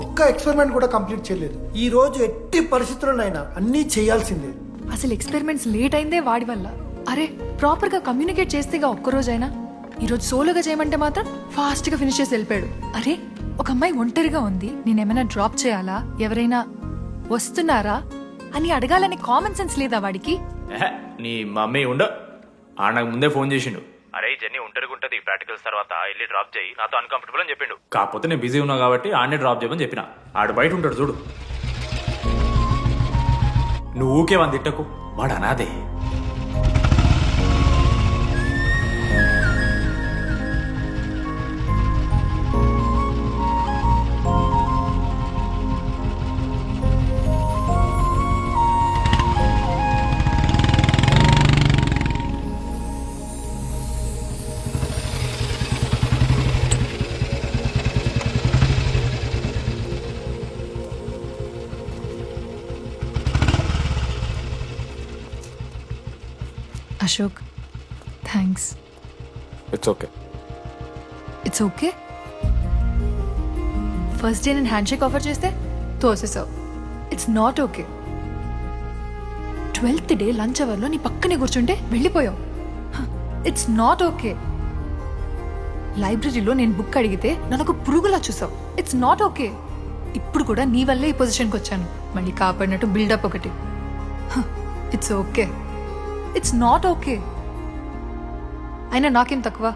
ఒక్క ఎక్స్పెరిమెంట్ కూడా కంప్లీట్ చేయలేదు. ఈ రోజు ఎట్టి పరిస్థితుల్లోనైనా అన్నీ చేయాల్సిందే. అసలు ఎక్స్పెరిమెంట్స్ లేట్ అయిందే వాడి వల్ల. అరే ప్రాపర్ గా కమ్యూనికేట్ చేస్తేగా ఒక్కరోజైనా. ఈరోజు సోలోగా చేయమంటే మాత్రం ఫాస్ట్ గా ఫినిష్ చేసి వెళ్ళిపోయాడు. అరే ఒక అమ్మాయి ఒంటరిగా ఉంది, నేనేమైనా డ్రాప్ చేయాలా, ఎవరైనా వస్తున్నారా అని అడగాలని కామన్ సెన్స్ లేదా వాడికి? నీ మమ్మీ ఉండు, ఆ నాకు ముందే ఫోన్ చేసిండు. అరే జర్నీ ఒంటరిగుంటది, ప్రాక్టికల్స్ తర్వాత వెళ్ళి డ్రాప్ చేయి, నాతో అన్కంఫర్టబుల్ అని చెప్పిండు. కాకపోతే నేను బిజీ ఉన్నా కాబట్టి ఆడనే డ్రాప్ చేయమని చెప్పిన. ఆడు బయట ఉంటాడు చూడు. నువ్వు ఊకే వన్ తిట్టకు, వాడు అనాదే. Ashok thanks. It's okay. It's okay. First day నేను హ్యాండ్ షేక్ ఆఫర్ చేస్తే తోసేసావు. It's not okay. 12th day lunch అవర్లో నీ పక్కనే కూర్చుంటే వెళ్ళిపోయావు. It's not okay. లైబ్రరీలో నేను బుక్ అడిగితే నన్ను ఒక పురుగులా చూసావు. It's not okay. ఇప్పుడు కూడా నీ వల్లే ఈ పొజిషన్కి వచ్చాను, మళ్ళీ కాపాడినట్టు బిల్డప్ ఒకటి. It's okay. It's not okay. అయినా నాకేం తక్కువ?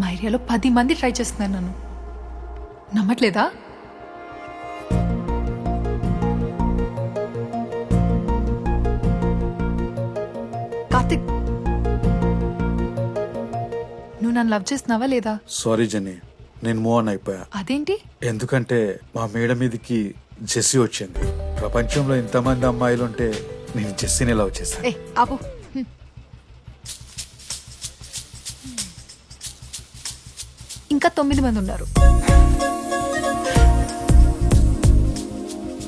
మా ఏరియాలో 10 మంది ట్రై చేస్తున్నారు నన్ను. నమ్మట్లేదా? కార్తిక్, నువ్వు నన్ను లవ్ చేస్తున్నావా లేదా? సారీ జెన్నీ, నేను మూవ్ ఆన్ అయిపోయా. అదేంటి? ఎందుకంటే మా మేడ మీదకి జెస్సీ వచ్చింది. ప్రపంచంలో ఇంతమంది అమ్మాయిలు ఉంటే నేను జెస్సీని లవ్ చేశాను. ఏ ఆపు. ఇంకా 9 మంది ఉన్నారు.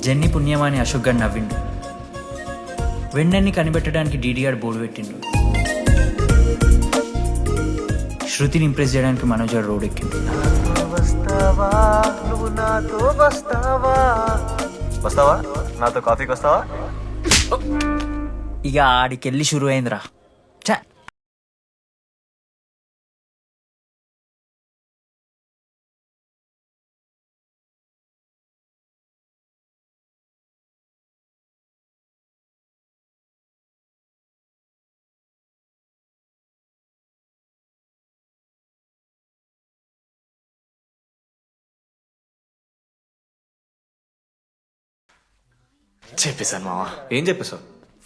జెన్నీ పుణ్యమాని అశోక్ గారు నవ్విండు. వెండన్ని కనిపెట్టడానికి డీడీఆర్ బోర్డు పెట్టిండు. శృతిని ఇంప్రెస్ చేయడానికి మనోజ్ గారు రోడ్ ఎక్కిండు. వస్తావా నాతో కాఫీకి వస్తావా? ఇక ఆడికెళ్ళి షురు అయిందిరా. చా చెప్పేశాను మావా. ఏం చెప్పేశావు?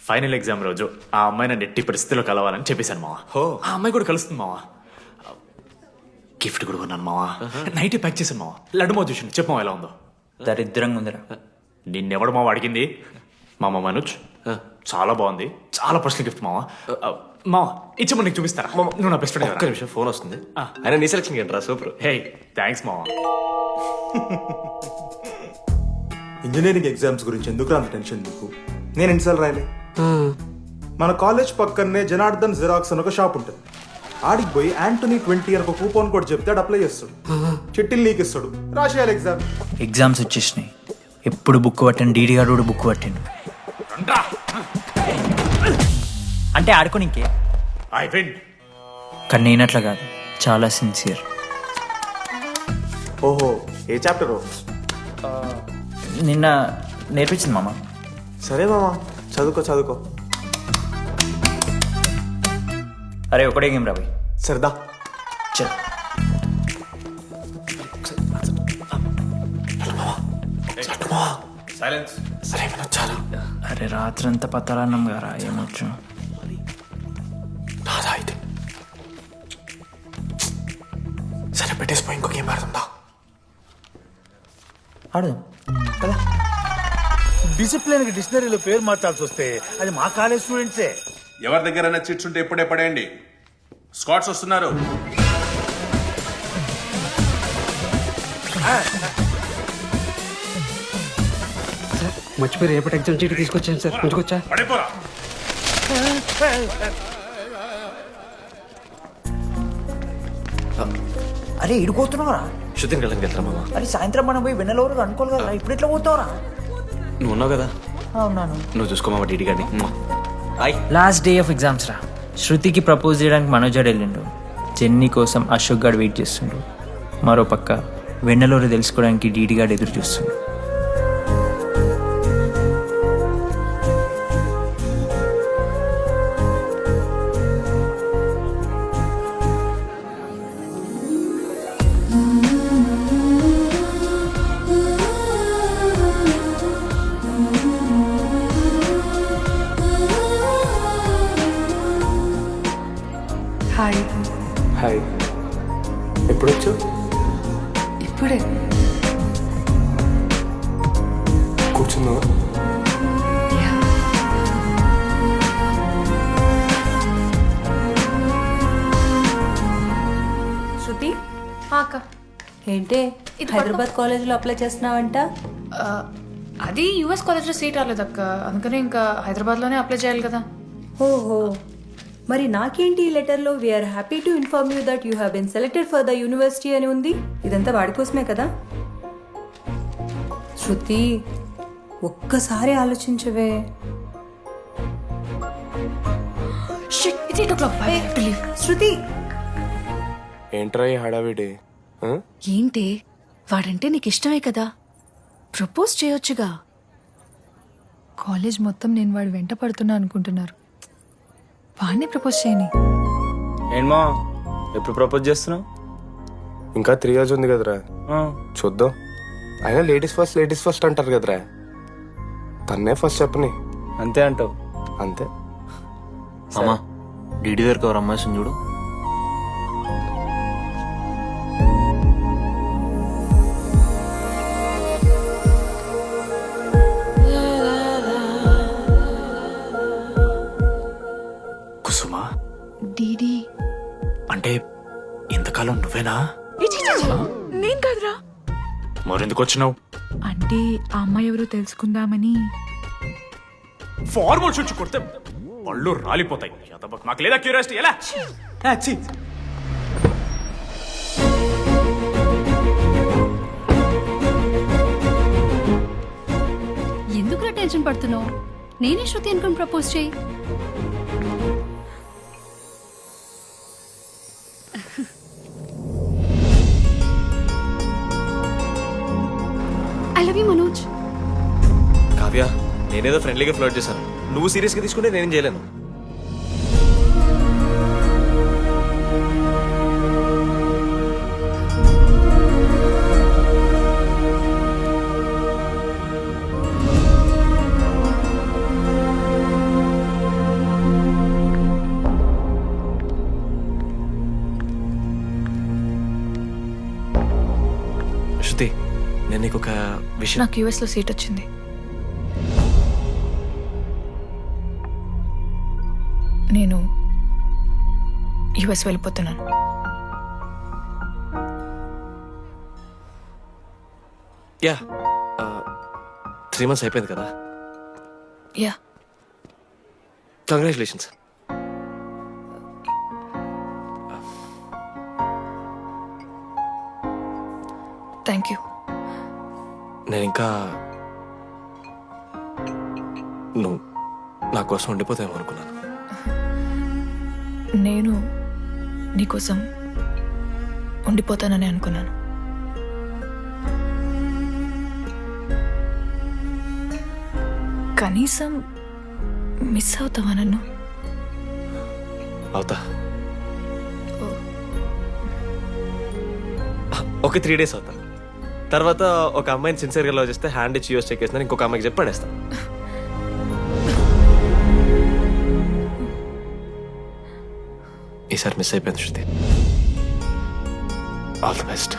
ఫైనల్ ఎగ్జామ్ రోజు ఆ అమ్మాయి నన్ను ఎట్టి పరిస్థితిలో కలవాలని చెప్పేశాను మావా. హో. ఆ అమ్మాయి కూడా కలుస్తుంది మావా. గిఫ్ట్ కూడా కొన్నాను మావా. నైట్ ప్యాక్ చేశాను మావా. లడ్డు మావ చూసిండు, చెప్పు మావా ఎలా ఉందో. దరిద్రంగా ఉందిరా. నిన్నెవడు మావ అడిగింది? మామ మనోజ్. చాలా బాగుంది, చాలా పర్సనల్ గిఫ్ట్ మావా. మావా ఇచ్చమని నీకు చూపిస్తారా? నువ్వు నా బెస్ట్ ఒక్క ఫ్రెండ్. నిమిషం, ఫోన్ వస్తుంది. అయినా నీ సెలక్షన్ ఏంట్రా, సూపర్. హే థ్యాంక్స్ మావా. ఇంజనీరింగ్ ఎగ్జామ్స్ గురించి ఎందుకు అంత టెన్షన్ నీకు? నేను ఎన్నిసార్లు రాయలే. మన కాలేజ్ పక్కనే జనార్దన్ జిరాక్స్ అని ఒక షాప్ ఉంటుంది. ఆడికి పోయి యాంటనీ 20 అని ఒక కూపన్ కోడ్ చెప్తే ఆడు అప్లై చేస్తాడు, చిట్టిల్ నీకు ఇస్తాడు, రాసేయాలి ఎగ్జామ్. ఎగ్జామ్స్ వచ్చేసినాయి. ఎప్పుడు బుక్ పట్టాను, డీడీఆర్ కూడా బుక్ పట్టాను. అంటే ఆడుకోనికే. I win. కానీ నేనట్లా కాదు, చాలా సిన్సియర్. ఓహో, ఏ చాప్టర్? నిన్న నేర్పించింది మామ. సరే మామా, చదువుకో చదువుకో. అరే ఒకటే గేమ్ రాబోయ్. సరదా. చల్. సైలెన్స్. సరే చాలా అరే రాత్రంతా పత్తాలన్నం గారా, ఏమొచ్చు. నాదా అయితే. సరే పెట్టేసిపోయి ఇంకో గేమ్ ఆడుతుందా? ఆడు డిసిప్లిన్ కి డిక్షనరీలో పేరు మార్చాల్సి వస్తే అది మా కాలేజ్ స్టూడెంట్సే. ఎవరి దగ్గరైనా చిట్స్ ఉంటే ఇప్పుడే పడేయండి. స్కాట్స్ వస్తున్నారు. మర్చిపోయి రేపటి ఎగ్జామ్ చీటి తీసుకొచ్చాను సార్, ఉంచుకొచ్చా? పడిపోరా. అరే ఇడిపోతున్నారా? శృతిని వెళ్ళడానికి వెళ్తారా మామ? అది సాయంత్రం మనం పోయి వెన్నెలవరకు అనుకోవాలి కదా, ఇప్పుడు ఎట్లా పోతావురా? నువ్వు ఉన్నావు కదా, అవునాను. నువ్వు చూసుకో మామ డీడీ గారిని. Hi. Last day of exams రా. శృతికి ప్రపోజ్ చేయడానికి మనోజాడు వెళ్ళిండు. జెన్నీ కోసం అశోక్ గాడు వెయిట్ చేస్తుండు. మరో పక్క వెన్నెలూరు తెలుసుకోవడానికి డీడీ గాడు ఎదురు చూస్తుండు. హాయ్. హాయ్, ఎప్పుడు వచ్చావు? ఇప్పుడే. కూర్చున్నావా? శృతి, అక్క, ఏంటే హైదరాబాద్ కాలేజీలో అప్లై చేస్తున్నావంట? అది యూఎస్ కాలేజ్లో సీట్ రాలేదు అక్క, అందుకనే ఇంకా హైదరాబాద్లోనే అప్లై చేయాలి కదా. ఓహో, మరి నాకేంటి ఈ లెటర్లో we are happy to inform you that you have been selected for the university అని ఉంది. ఇదంతా వాడి కోసమే కదా? శృతి, ఒక్కసారి ఆలోచించవే. శృతి, ఏంట్రా ఈ హడావిడి? ఏంటి, వాడంటే నీకు ఇష్టమే కదా, ప్రపోజ్ చేయొచ్చుగా. కాలేజ్ మొత్తం నేను వాడు వెంట పడుతున్నా అనుకుంటున్నారు. వాడిని ప్రపోజ్ చేయని. ఏంటమ్మా ఎప్పుడు ప్రపోజ్ చేస్తున్నావు? ఇంకా 3 years ఉంది కదరా, చూద్దాం. అయినా లేడీస్ ఫస్ట్ అంటారు కదరా, తన్నే ఫస్ట్ చెప్పని. అంతే అంటావు? అంతే. అమ్మా డీడీ దగ్గరకు ఎవరు అమ్మాయి చూడు. కుసుమా, డీడీ అంటే ఇంతకాలం నువ్వేనా? నేను కదరా. మరెందుకు వచ్చినావు? అంటే ఆ అమ్మాయి ఎవరో తెలుసుకుందామని. ఫార్మల్ షూట్ కొడితే పళ్ళు రాలిపోతాయి. మాకు లేదా క్యూరియాసిటీ? ఎలా? ఎందుకు టెన్షన్ పడుతున్నావు? నేనే శృతి అనుకుని ప్రపోజ్ చేయి. I love you Manoj. Kavya, నేనేదో ఫ్రెండ్లీగా ఫ్లర్ట్ చేశాను, నువ్వు సీరియస్గా తీసుకుంటే నేనేం చేయలేను. శృతి, నేను నీకు ఒక విషయం. నాకు యూఎస్లో సీట్ వచ్చింది. నేను యూఎస్ వెళ్ళిపోతున్నాను. యా, 3 months అయిపోయింది కదా. యా. కంగ్రాచులేషన్స్. Thank you. నేను ఇంకా నువ్వు నా కోసం ఉండిపోతాయేమో అనుకున్నాను. నేను నీకోసం ఉండిపోతానని అనుకున్నాను. కనీసం మిస్ అవుతావా నన్ను? అవుతా. ఒక 3 days అవుతా. తర్వాత ఒక అమ్మాయిని సిన్సియర్గా లవ్ చేస్తే హ్యాండ్ ఇచ్చి యూస్ చెక్ చేసిన ఇంకొక అమ్మాయికి చెప్పి పడేస్తాను. ఈసారి మిస్ అయిపోయింది Shruti. All the best.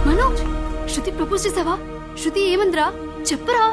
Manoj, Shruti propose చేసావా? శృతి ఏమందిరా చెప్పరా?